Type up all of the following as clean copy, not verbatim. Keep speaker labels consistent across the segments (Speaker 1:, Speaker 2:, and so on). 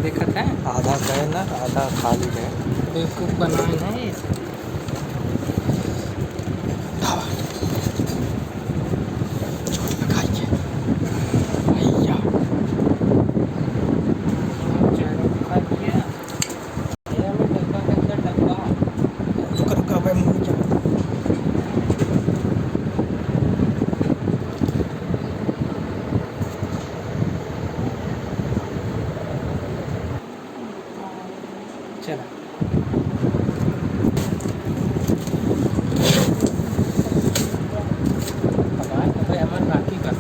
Speaker 1: देखा था।
Speaker 2: आधा गए ना, आधा खाली है।
Speaker 1: बेवकूफ़ बनाए ना ये।
Speaker 2: जोर लगाइए भैया।
Speaker 1: चारों खा लिया। भैया में डब्बा के अंदर डब्बा।
Speaker 2: रुका रुका भाई, मुड़ जा।
Speaker 1: चला। अब हमारे बाकी का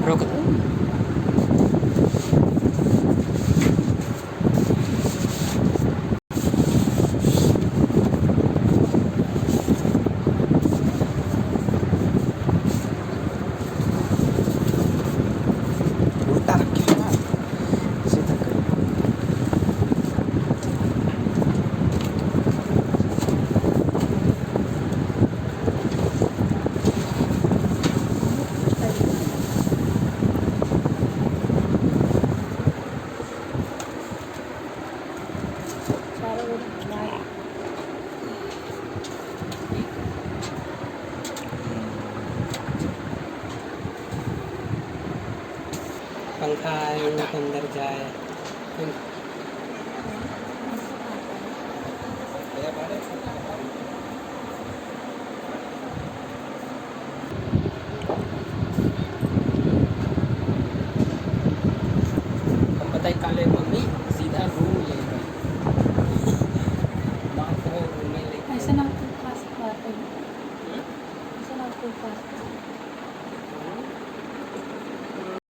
Speaker 1: रोक दो।
Speaker 2: उल्टा रखिए ना, सीधा करिए।
Speaker 1: पंखा आए अंदर जाए।